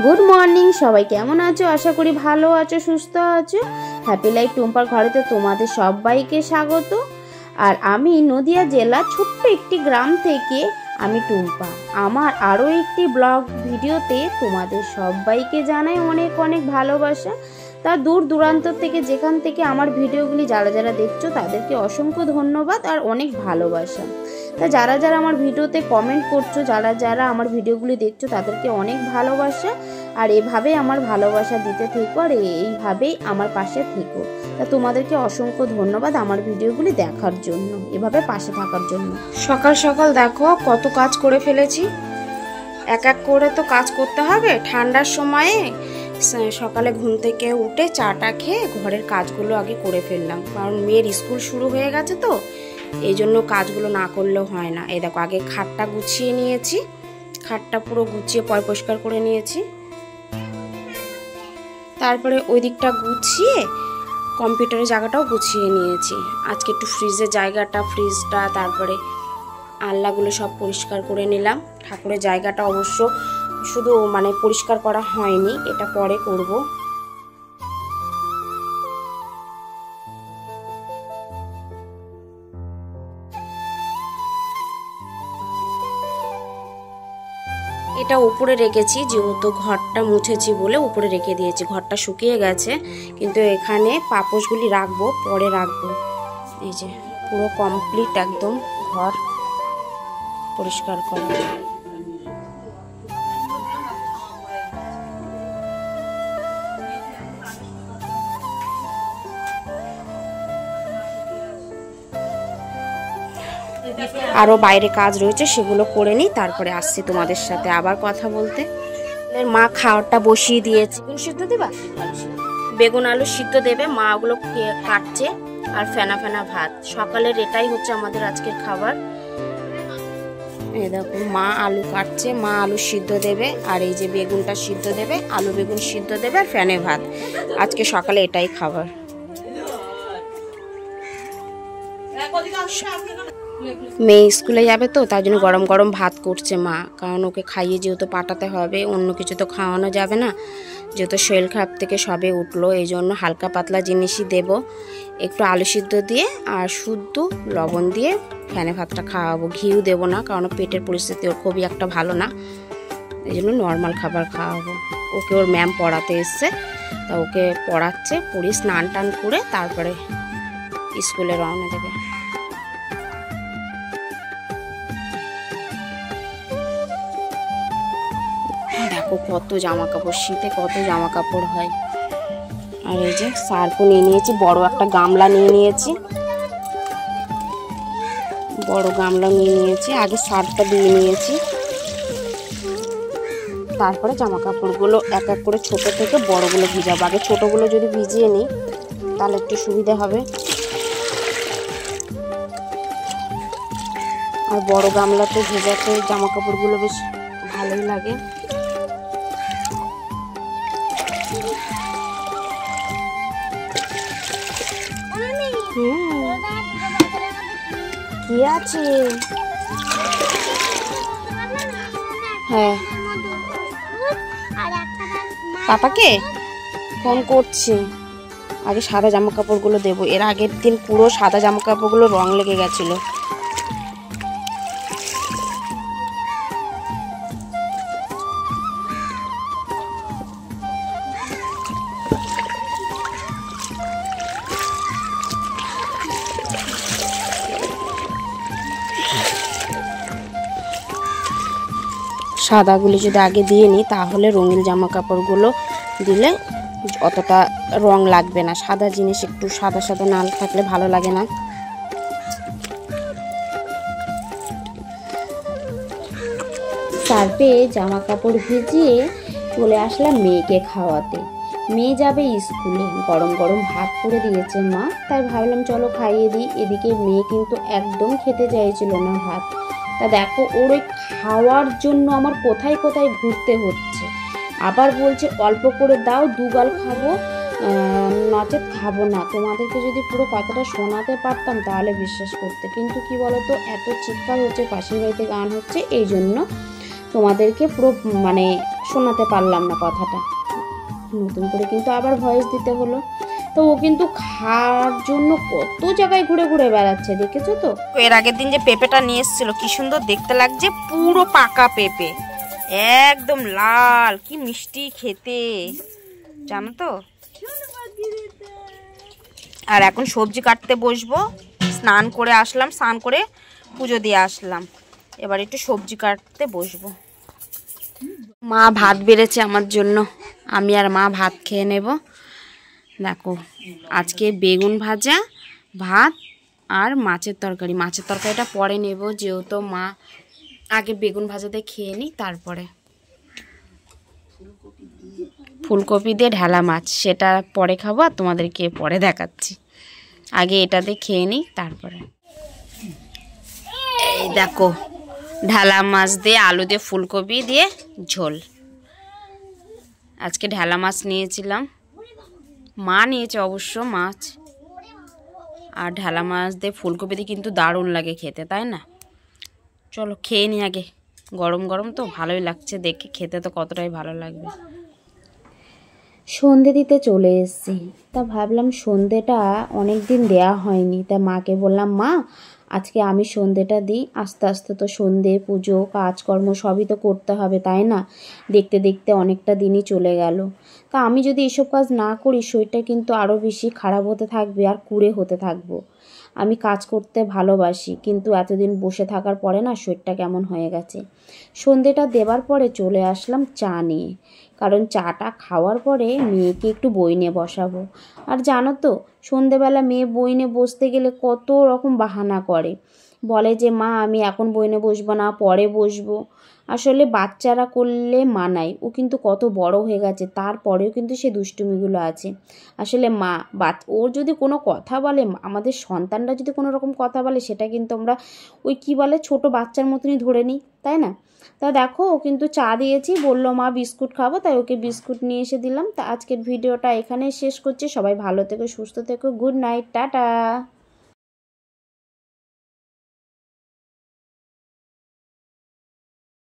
Good morning সবাই, কেমন আছো? আশা করি ভালো আছো, সুস্থ আছো। হ্যাপি লাইফ টুম্পার ঘরেতে তোমাদের সবাইকে স্বাগত। আর আমি নদিয়া জেলার ছোট্ট একটি গ্রাম থেকে আমি টুম্পা। আমার আরও একটি ব্লগ ভিডিওতে তোমাদের সবাইকে জানাই অনেক অনেক ভালোবাসা। তা দূর দূরান্ত থেকে যেখান থেকে আমার ভিডিওগুলি যারা যারা দেখছো তাদেরকে অসংখ্য ধন্যবাদ আর অনেক ভালোবাসা। তা যারা যারা আমার ভিডিওতে কমেন্ট করছো, যারা যারা আমার ভিডিওগুলি দেখছো তাদেরকে অনেক ভালোবাসা। আর এভাবে আমার ভালোবাসা দিতে থেকো আর এইভাবেই আমার পাশে থেকো। তা তোমাদেরকে অসংখ্য ধন্যবাদ আমার ভিডিওগুলি দেখার জন্য, এভাবে পাশে থাকার জন্য। সকাল সকাল দেখো কত কাজ করে ফেলেছি। এক এক করে তো কাজ করতে হবে ঠান্ডার সময়ে। সকালে ঘুম থেকে উঠে চাটা খেয়ে ঘরের কাজগুলো আগে করে ফেললাম, কারণ মেয়ের স্কুল শুরু হয়ে গেছে তো এই জন্য কাজগুলো না করলেও হয় না। এই দেখো আগে খাটটা গুছিয়ে নিয়েছি, খাটটা পুরো গুছিয়ে পরিষ্কার করে নিয়েছি। তারপরে ওই দিকটা গুছিয়ে কম্পিউটারের জায়গাটাও গুছিয়ে নিয়েছি। আজকে একটু ফ্রিজের জায়গাটা, ফ্রিজটা, তারপরে আলনাগুলো সব পরিষ্কার করে নিলাম। ঠাকুরের জায়গাটা অবশ্য শুধু পরিষ্কার করা হয়নি, এটা পরে করব। এটা উপরে রেখেছি, যেহেতু ঘরটা মুছেছি বলে উপরে রেখে দিয়েছি। ঘরটা শুকিয়ে গেছে, কিন্তু এখানে পাপোশগুলি রাখবো, পরে রাখবো। এই যে পুরো কমপ্লিট একদম ঘর পরিষ্কার করা। আরও বাইরে কাজ রয়েছে, সেগুলো করে নিই, তারপরে আসছি তোমাদের সাথে আবার কথা বলতে। মা খাওয়ারটা বসিয়ে দিয়েছে। বেগুন সিদ্ধ দেবা? বেগুন আলু সিদ্ধ দেবে, মা ওগুলো কাটছে। আর ফেনা ফেনা ভাত, সকালের এটাই হচ্ছে আমাদের আজকের খাবার। এই দেখো মা আলু কাটছে, মা আলু সিদ্ধ দেবে, আর এই যে বেগুনটা সিদ্ধ দেবে, আলু বেগুন সিদ্ধ দেবে, আর ফেনে ভাত। আজকে সকালে এটাই খাবার। মেয়ে স্কুলে যাবে তো তাই জন্য গরম গরম ভাত করছে মা, কারণ ওকে খাইয়ে যেহেতু পাঠাতে হবে, অন্য কিছু তো খাওয়ানো যাবে না, যেহেতু শরীর খারাপ থেকে সবে উঠলো, এই জন্য হালকা পাতলা জিনিসই দেব। একটু আলু সিদ্ধ দিয়ে আর শুদ্ধ লবণ দিয়ে ফ্যানে ভাতটা খাওয়াবো, ঘিও দেবো না, কারণ পেটের পরিস্থিতি ওর খুবই একটা ভালো না, এই জন্য নর্মাল খাবার খাওয়াবো। ওকে ওর ম্যাম পড়াতে এসছে, তা ওকে পড়াচ্ছে, পড়ি স্নান টান করে তারপরে স্কুলে রওনা দেবে। দেখো কত জামা কাপড়, শীতে কত জামা কাপড় হয়। আর এই যে সার্ফও নিয়ে নিয়েছি, বড় একটা গামলা নিয়ে নিয়েছি, বড় গামলা নিয়ে নিয়েছি। আগে সার্ফটা দিয়ে নিয়েছি, তারপরে জামা কাপড়গুলো এক এক করে ছোট থেকে বড়গুলো ভিজাবো। আগে ছোটগুলো যদি ভিজিয়ে নিই তাহলে একটু সুবিধা হবে, আর বড় গামলাতে ভেজাতে জামা কাপড়গুলো বেশ ভালোই লাগে। কি আছে? হ্যাঁ, পাপাকে ফোন করছি। আগে সাদা জামা কাপড়গুলো দেবো, এর আগের দিন পুরো সাদা জামা কাপড়গুলো রং লেগে গেছিলো। সাদাগুলি যদি আগে দিয়ে নিই তাহলে রঙিন জামা কাপড়গুলো দিলে অতটা রং লাগবে না। সাদা জিনিস একটু সাদা সাদা না থাকলে ভালো লাগে না। সার্ফে জামা কাপড় ভিজিয়ে চলে আসলাম মেয়েকে খাওয়াতে। মেয়ে যাবে স্কুলে, গরম গরম ভাত করে দিয়েছে মা, তাই ভাবলাম চলো খাইয়ে দিই। এদিকে মেয়ে কিন্তু একদম খেতে চাইছিল না ভাত। তা দেখো ওর ওই খাওয়ার জন্য আমার কোথায় কোথায় ঘুরতে হচ্ছে। আবার বলছে অল্প করে দাও, দুগাল খাবো, নচেত খাবো না। তোমাদেরকে যদি পুরো কথাটা শোনাতে পারতাম তাহলে বিশ্বাস করতে, কিন্তু কি বলতো এত চিৎকার হচ্ছে, পাশের বাড়িতে গান হচ্ছে, এই জন্য তোমাদেরকে পুরো শোনাতে পারলাম না কথাটা, নতুন করে কিন্তু আবার ভয়েস দিতে হলো। তো ও কিন্তু খাওয়ার জন্য কত জায়গায় ঘুরে ঘুরে বেড়াচ্ছে, দেখেছো তো? এর আগের দিন যে পেঁপেটা নিয়ে এসেছিল কি সুন্দর দেখতে লাগছে, পুরো পাকা পেঁপে, একদম লাল, কি মিষ্টি খেতে, জানো তো। আর এখন সবজি কাটতে বসবো, স্নান করে আসলাম, স্নান করে পুজো দিয়ে আসলাম, এবার একটু সবজি কাটতে বসবো। মা ভাত বেড়েছে আমার জন্য, আমি আর মা ভাত খেয়ে নেব। দেখো আজকে বেগুন ভাজা, ভাত আর মাছের তরকারি। মাছের তরকারিটা পরে নেব, যেহেতু মা আগে বেগুন ভাজাতে খেয়ে নিই, তারপরে ফুলকপি দিয়ে ঢালা মাছ সেটা পরে খাবো, আর তোমাদেরকে পরে দেখাচ্ছি। আগে এটাতে খেয়ে নিই তারপরে। এই দেখো ঢালা মাছ দিয়ে আলু দিয়ে ফুলকপি দিয়ে ঝোল। আজকে ঢালা মাছ নিয়েছিলাম, মা নিয়েছে অবশ্য মাছ। আর ঢালা মাছ দিয়ে ফুলকপি দিয়ে কিন্তু দারুণ লাগে খেতে, তাই না? চলো খেয়ে নিই আগে, গরম গরম তো ভালোই লাগছে দেখে, খেতে তো কতটাই ভালো লাগবে। সন্ধে দিতে চলে এসেছি, তা ভাবলাম সন্ধেটা অনেক দিন দেওয়া হয়নি, তা মাকে বললাম মা আজকে আমি সন্ধেটা দিই। আস্তে আস্তে তো সন্ধে, পুজো, কাজকর্ম সবই তো করতে হবে, তাই না? দেখতে দেখতে অনেকটা দিনই চলে গেল। তা আমি যদি এসব কাজ না করি শরীরটা কিন্তু আরও বেশি খারাপ হতে থাকবে আর কুঁড়ে হতে থাকবো। আমি কাজ করতে ভালোবাসি, কিন্তু এতদিন বসে থাকার পরে না শরীরটা কেমন হয়ে গেছে। সন্ধেটা দেবার পরে চলে আসলাম চা নিয়ে, কারণ চাটা খাওয়ার পরে মেয়েকে একটু বই নিয়ে বসাবো। আর জানো তো সন্ধেবেলা মেয়ে বই নিয়ে বসতে গেলে কত রকম বাহানা করে, বলে যে মা আমি এখন বই নিয়ে বসবো না, পরে বসবো। আসলে বাচ্চারা করলে মানায়, ও কিন্তু কত বড় হয়ে গেছে, তারপরেও কিন্তু সে দুষ্টুমিগুলো আছে। আসলে মা ওর যদি কোনো কথা বলে, আমাদের সন্তানরা যদি কোনো রকম কথা বলে, সেটা কিন্তু আমরা ওই কী বলে ছোট বাচ্চার মতনই ধরে নিই, তাই না? তা দেখো ও কিন্তু চা দিয়েছি, বললো মা বিস্কুট খাবো, তাই ওকে বিস্কুট নিয়ে এসে দিলাম। তা আজকের ভিডিওটা এখানে শেষ করছি। সবাই ভালো থেকো, সুস্থ থেকো, গুড নাইট, টাটা।